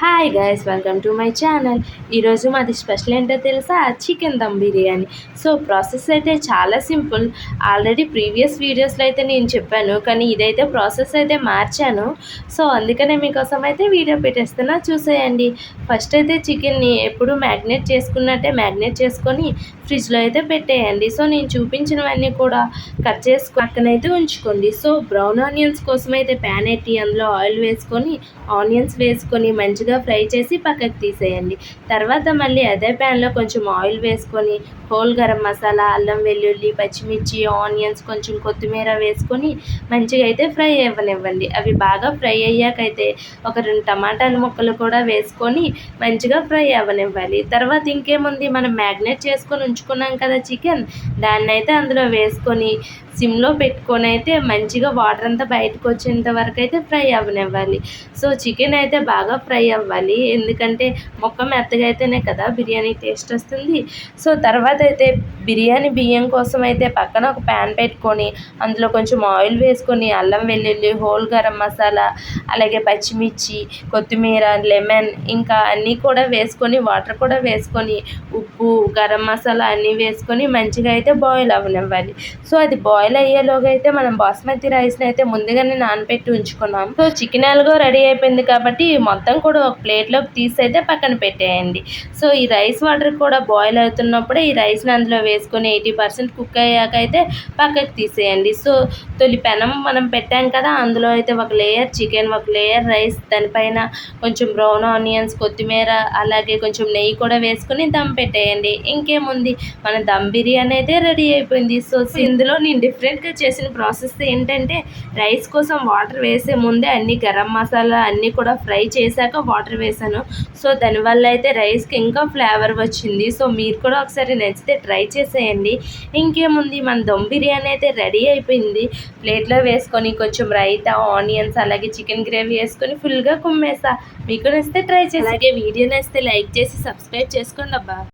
Hi guys, welcome to my channel. ఈరోజు మాది special ఏంటో తెలుసా? Chicken dum biryani. So process అయితే చాలా సింపుల్. ఆల్రెడీ ప్రీవియస్ వీడియోస్లో అయితే నేను చెప్పాను, కానీ ఇదైతే ప్రాసెస్ అయితే మార్చాను. సో అందుకనే మీకోసం అయితే వీడియో పెట్టేస్తున్నా, చూసేయండి. ఫస్ట్ అయితే చికెన్ని ఎప్పుడు మ్యాగ్నేట్ చేసుకున్నట్టే మ్యాగ్నేట్ చేసుకొని ఫ్రిడ్జ్లో అయితే పెట్టేయండి. సో నేను చూపించినవన్నీ కూడా కట్ చేసి పక్కనైతే ఉంచుకోండి. సో బ్రౌన్ ఆనియన్స్ కోసం అయితే ప్యాన్ ఎట్టి అందులో ఆయిల్ వేసుకొని ఆనియన్స్ వేసుకొని మంచిగా ఫ్రై చేసి పక్కకు తీసేయండి. తర్వాత మళ్ళీ అదే ప్యాన్లో కొంచెం ఆయిల్ వేసుకొని హోల్ గరం మసాలా, అల్లం వెల్లుల్లి, పచ్చిమిర్చి, ఆనియన్స్, కొంచెం కొత్తిమీర వేసుకొని మంచిగా అయితే ఫ్రై అవ్వనివ్వండి. అవి బాగా ఫ్రై అయ్యాకైతే ఒక 2 టమాటాల ముక్కలు కూడా వేసుకొని మంచిగా ఫ్రై అవ్వనివ్వాలి. తర్వాత ఇంకేముంది, మనం మ్యాగ్నేట్ చేసుకొని ఉంచుకున్నాం కదా చికెన్, దాన్ని అయితే అందులో వేసుకొని సిమ్లో పెట్టుకొని అయితే మంచిగా వాటర్ అంతా బయటకు వచ్చేంత వరకు అయితే ఫ్రై అవ్వనివ్వాలి. సో చికెన్ అయితే బాగా ఫ్రై అవ్వాలి, ఎందుకంటే మొక్క మెత్తగా అయితేనే కదా బిర్యానీ టేస్ట్ వస్తుంది. సో తర్వాత అయితే బిర్యానీ బియ్యం కోసం అయితే పక్కన ఒక ప్యాన్ పెట్టుకొని అందులో కొంచెం ఆయిల్ వేసుకొని అల్లం వెల్లుల్లి, హోల్ గరం మసాలా, అలాగే పచ్చిమిర్చి, కొత్తిమీర, లెమన్ ఇంకా అన్నీ కూడా వేసుకొని వాటర్ కూడా వేసుకొని ఉప్పు, గరం మసాలా అన్నీ వేసుకొని మంచిగా అయితే బాయిల్ అవ్వనివ్వాలి. సో అది బాయిల్ అయ్యేలోగా అయితే మనం బాస్మతి రైస్ని అయితే ముందుగానే నానబెట్టి ఉంచుకున్నాం. సో చికెన్ ఎలాగో రెడీ అయిపోయింది కాబట్టి మొత్తం కూడా ఒక ప్లేట్లోకి తీసి అయితే పక్కన పెట్టేయండి. సో ఈ రైస్ వాటర్ కూడా బాయిల్ అవుతున్నప్పుడే ఈ రైస్ని అందులో వేసుకొని 80% కుక్ అయ్యాక అయితే పక్కకు తీసేయండి. సో తొలి పెనం మనం పెట్టాం కదా, అందులో అయితే ఒక లేయర్ చికెన్, ఒక లేయర్ రైస్, దానిపైన కొంచెం బ్రౌన్ ఆనియన్స్, కొత్తిమీర, అలాగే కొంచెం నెయ్యి కూడా వేసుకొని దమ్ పెట్టేయండి. ఇంకేముంది, మన దమ్ బిర్యానీ అయితే రెడీ అయిపోయింది. సో ఇందులో నేను డిఫరెంట్గా చేసిన ప్రాసెస్ ఏంటంటే, రైస్ కోసం వాటర్ వేసే ముందే అన్ని గరం మసాలా అన్నీ కూడా ఫ్రై చేశాక వాటర్ వేసాను. సో దానివల్ల అయితే రైస్కి ఇంకా ఫ్లేవర్ వచ్చింది. సో మీరు కూడా ఒకసారి నచ్చితే ట్రై చేసేయండి. ఇంకేముంది, మన దమ్ బిర్యానీ అయితే రెడీ అయిపోయింది. ప్లేట్లో వేసుకొని కొంచెం రైతా, ఆనియన్స్, అలాగే చికెన్ గ్రేవీ వేసుకొని ఫుల్గా కుమ్మేసా. మీకు నచ్చితే ట్రై చేసి, అలాగే వీడియో నచ్చితే లైక్ చేసి సబ్స్క్రైబ్ చేసుకోండి అబ్బా.